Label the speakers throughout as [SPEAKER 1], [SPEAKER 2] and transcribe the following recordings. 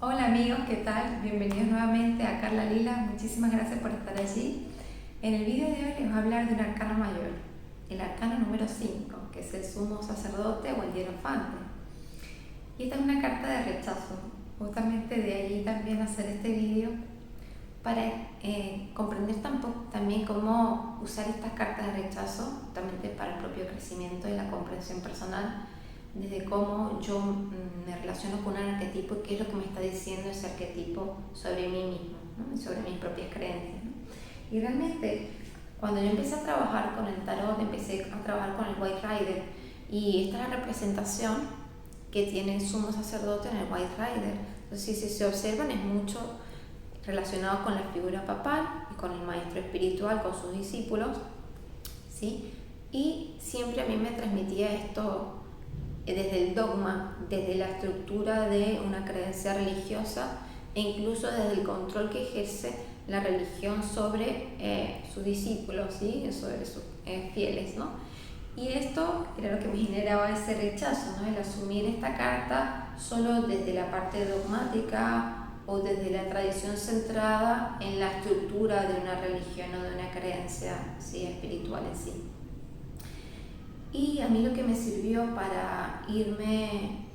[SPEAKER 1] Hola amigos, ¿qué tal? Bienvenidos nuevamente a Carla Lila, muchísimas gracias por estar allí. En el vídeo de hoy les voy a hablar de un arcano mayor, el arcano número 5, que es el sumo sacerdote o el hierofante. Y esta es una carta de rechazo, justamente de allí también hacer este vídeo para comprender también cómo usar estas cartas de rechazo, justamente para el propio crecimiento y la comprensión personal, desde cómo yo me relaciono con un arquetipo y qué es lo que me está diciendo ese arquetipo sobre mí mismo, ¿no? Y sobre mis propias creencias, ¿no? Y realmente, cuando yo empecé a trabajar con el tarot, empecé a trabajar con el White Rider, y esta es la representación que tiene el sumo sacerdote en el White Rider. Entonces, si se observan, es mucho relacionado con la figura papal y con el maestro espiritual, con sus discípulos, ¿sí? Y siempre a mí me transmitía esto desde el dogma, desde la estructura de una creencia religiosa e incluso desde el control que ejerce la religión sobre sus discípulos, ¿sí? Sobre sus fieles, ¿no? Y esto era lo que me generaba ese rechazo, ¿no? El asumir esta carta solo desde la parte dogmática o desde la tradición centrada en la estructura de una religión o de una creencia, ¿sí? Espiritual en sí. Y a mí lo que me sirvió para irme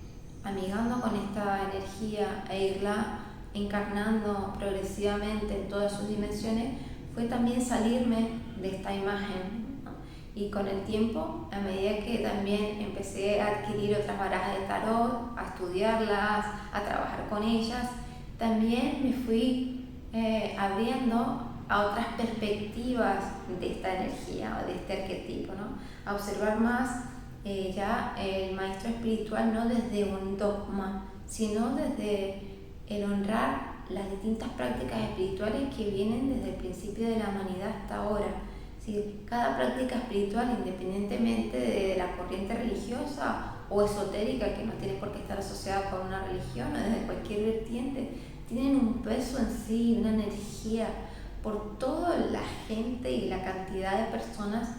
[SPEAKER 1] amigando con esta energía e irla encarnando progresivamente en todas sus dimensiones fue también salirme de esta imagen, ¿no? Y con el tiempo, a medida que también empecé a adquirir otras barajas de tarot, a estudiarlas, a trabajar con ellas, también me fui abriendo a otras perspectivas de esta energía o de este arquetipo, ¿no? A observar más ya el maestro espiritual no desde un dogma, sino desde el honrar las distintas prácticas espirituales que vienen desde el principio de la humanidad hasta ahora. ¿Sí? Cada práctica espiritual, independientemente de la corriente religiosa o esotérica, que no tiene por qué estar asociada con una religión o desde cualquier vertiente, tienen un peso en sí, una energía por toda la gente y la cantidad de personas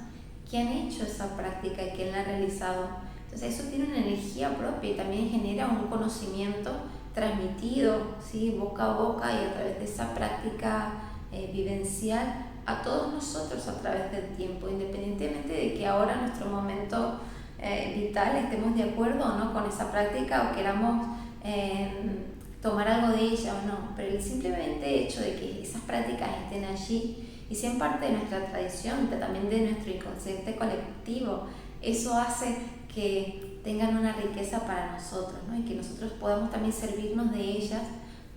[SPEAKER 1] que han hecho esa práctica y que la han realizado. Entonces eso tiene una energía propia y también genera un conocimiento transmitido, ¿sí? Boca a boca y a través de esa práctica vivencial a todos nosotros a través del tiempo, independientemente de que ahora en nuestro momento vital estemos de acuerdo o no con esa práctica o queramos tomar algo de ella o no, pero el simplemente hecho de que esas prácticas estén allí y sean parte de nuestra tradición, pero también de nuestro inconsciente colectivo, eso hace que tengan una riqueza para nosotros, ¿no? Y que nosotros podamos también servirnos de ellas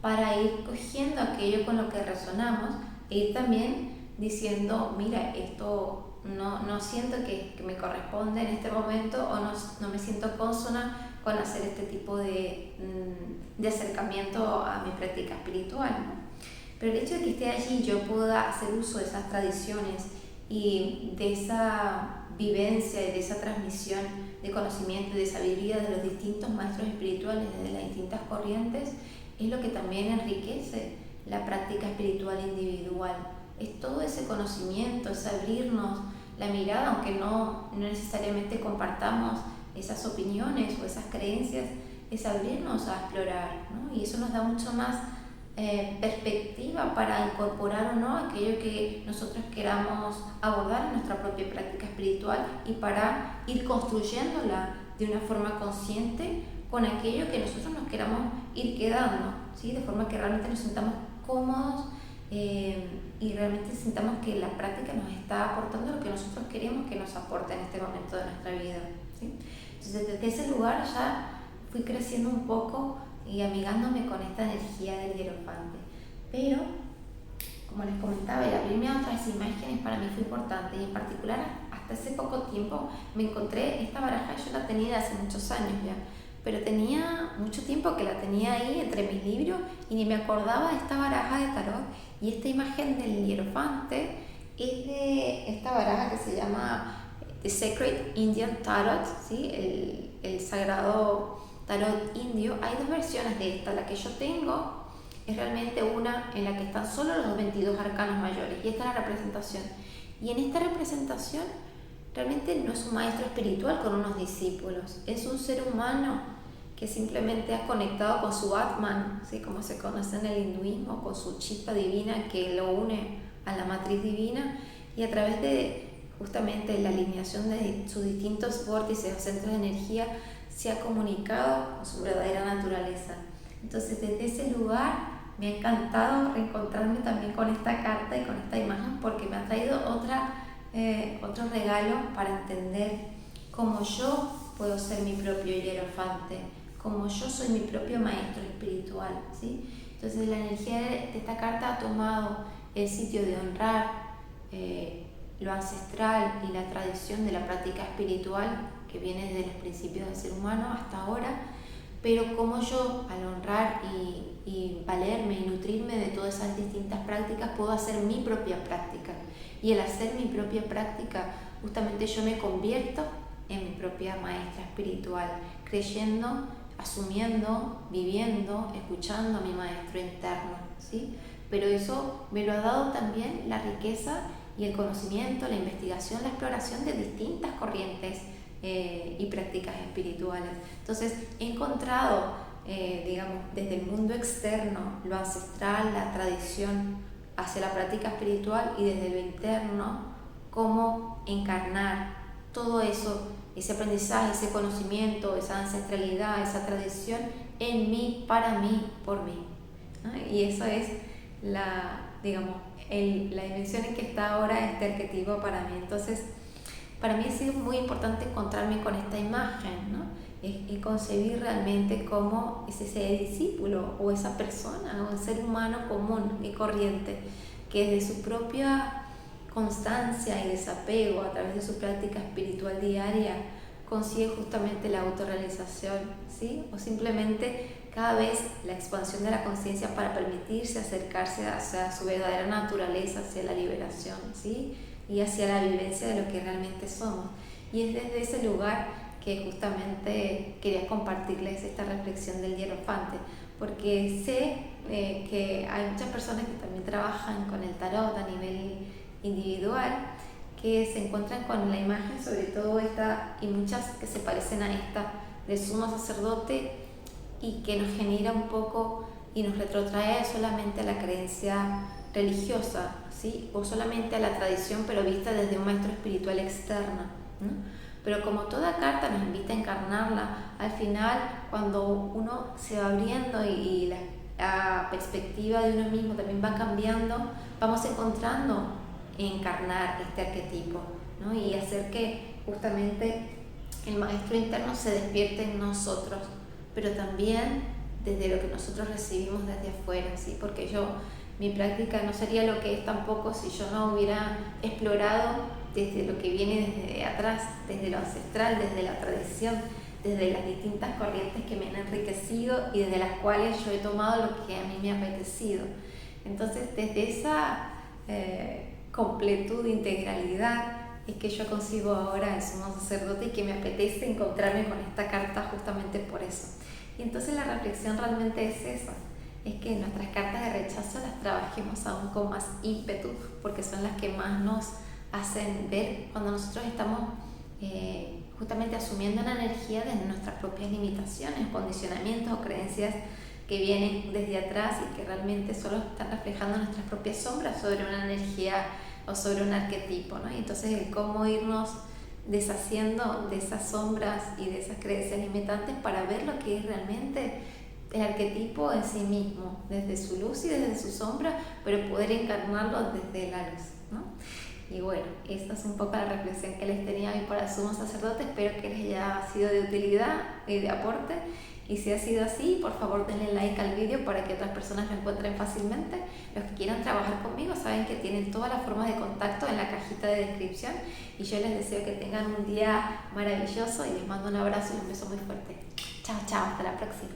[SPEAKER 1] para ir cogiendo aquello con lo que resonamos e ir también diciendo, mira, esto no siento que me corresponde en este momento o no me siento consona con hacer este tipo de acercamiento a mi práctica espiritual, ¿no? Pero el hecho de que esté allí y yo pueda hacer uso de esas tradiciones y de esa vivencia y de esa transmisión de conocimiento y de sabiduría de los distintos maestros espirituales de las distintas corrientes es lo que también enriquece la práctica espiritual individual. Es todo ese conocimiento, es abrirnos la mirada, aunque no necesariamente compartamos esas opiniones o esas creencias, es abrirnos a explorar, ¿no? Y eso nos da mucho más perspectiva para incorporar o no aquello que nosotros queramos abordar en nuestra propia práctica espiritual y para ir construyéndola de una forma consciente con aquello que nosotros nos queramos ir quedando, ¿sí? De forma que realmente nos sintamos cómodos y realmente sintamos que la práctica nos está aportando lo que nosotros queremos que nos aporte en este momento de nuestra vida, ¿sí? Entonces desde ese lugar ya fui creciendo un poco y amigándome con esta energía del hierofante. Pero, como les comentaba, el abrirme a otras imágenes para mí fue importante y en particular hasta hace poco tiempo me encontré esta baraja. Yo la tenía hace muchos años ya, pero tenía mucho tiempo que la tenía ahí entre mis libros y ni me acordaba de esta baraja de tarot. Y esta imagen del hierofante es de esta baraja que se llama The Sacred Indian Tarot, ¿sí? El sagrado tarot indio. Hay dos versiones de esta. La que yo tengo es realmente una en la que están solo los 22 arcanos mayores y esta es la representación. Y en esta representación realmente no es un maestro espiritual con unos discípulos, es un ser humano que simplemente has conectado con su Atman, ¿sí? Como se conoce en el hinduismo, con su chispa divina que lo une a la matriz divina, y a través de justamente la alineación de sus distintos vórtices o centros de energía se ha comunicado con su verdadera naturaleza. Entonces, desde ese lugar me ha encantado reencontrarme también con esta carta y con esta imagen, porque me ha traído otro regalo para entender cómo yo puedo ser mi propio hierofante, cómo yo soy mi propio maestro espiritual, ¿sí? Entonces la energía de esta carta ha tomado el sitio de honrar lo ancestral y la tradición de la práctica espiritual que viene desde los principios del ser humano hasta ahora, pero cómo yo, al honrar y valerme y nutrirme de todas esas distintas prácticas, puedo hacer mi propia práctica. Y al hacer mi propia práctica, justamente yo me convierto en mi propia maestra espiritual, creyendo, asumiendo, viviendo, escuchando a mi maestro interno, ¿sí? Pero eso me lo ha dado también la riqueza y el conocimiento, la investigación, la exploración de distintas corrientes y prácticas espirituales. Entonces he encontrado, digamos, desde el mundo externo, lo ancestral, la tradición hacia la práctica espiritual, y desde lo interno, cómo encarnar todo eso, ese aprendizaje, ese conocimiento, esa ancestralidad, esa tradición en mí, para mí, por mí, ¿no? Y eso es la dimensión en que está ahora este arquetipo para mí. Entonces, para mí ha sido muy importante encontrarme con esta imagen, ¿no? Y concebir realmente cómo es ese discípulo o esa persona o el ser humano común y corriente que desde su propia constancia y desapego a través de su práctica espiritual diaria consigue justamente la autorrealización, ¿sí? O simplemente cada vez la expansión de la conciencia para permitirse acercarse hacia su verdadera naturaleza, hacia la liberación, ¿sí? Y hacia la vivencia de lo que realmente somos. Y es desde ese lugar que justamente quería compartirles esta reflexión del hierofante, porque sé que hay muchas personas que también trabajan con el tarot a nivel individual, que se encuentran con la imagen, sobre todo esta, y muchas que se parecen a esta, del sumo sacerdote, y que nos genera un poco y nos retrotrae solamente a la creencia religiosa, ¿sí? O solamente a la tradición, pero vista desde un maestro espiritual externo, ¿no? Pero como toda carta nos invita a encarnarla, al final, cuando uno se va abriendo y la perspectiva de uno mismo también va cambiando, vamos encontrando encarnar este arquetipo, ¿no? Y hacer que justamente el maestro interno se despierte en nosotros, pero también desde lo que nosotros recibimos desde afuera, ¿sí? Porque mi práctica no sería lo que es tampoco si yo no hubiera explorado desde lo que viene desde atrás, desde lo ancestral, desde la tradición, desde las distintas corrientes que me han enriquecido y desde las cuales yo he tomado lo que a mí me ha apetecido. Entonces, desde esa completud, integralidad, es que yo concibo ahora el sumo sacerdote y que me apetece encontrarme con esta carta justamente por eso. Y entonces la reflexión realmente es esa, es que nuestras cartas de rechazo las trabajemos aún con más ímpetu, porque son las que más nos hacen ver cuando nosotros estamos justamente asumiendo la energía de nuestras propias limitaciones, condicionamientos o creencias que vienen desde atrás y que realmente solo están reflejando nuestras propias sombras sobre una energía o sobre un arquetipo, ¿no? Y entonces el cómo irnos deshaciendo de esas sombras y de esas creencias limitantes para ver lo que es realmente el arquetipo en sí mismo, desde su luz y desde su sombra, pero poder encarnarlo desde la luz, ¿no? Y bueno, esta es un poco la reflexión que les tenía hoy para el sumo sacerdote. Espero que les haya sido de utilidad y de aporte, y si ha sido así, por favor denle like al vídeo para que otras personas lo encuentren fácilmente. Los que quieran trabajar conmigo saben que tienen todas las formas de contacto en la cajita de descripción, y yo les deseo que tengan un día maravilloso y les mando un abrazo y un beso muy fuerte. Chao, chao, hasta la próxima.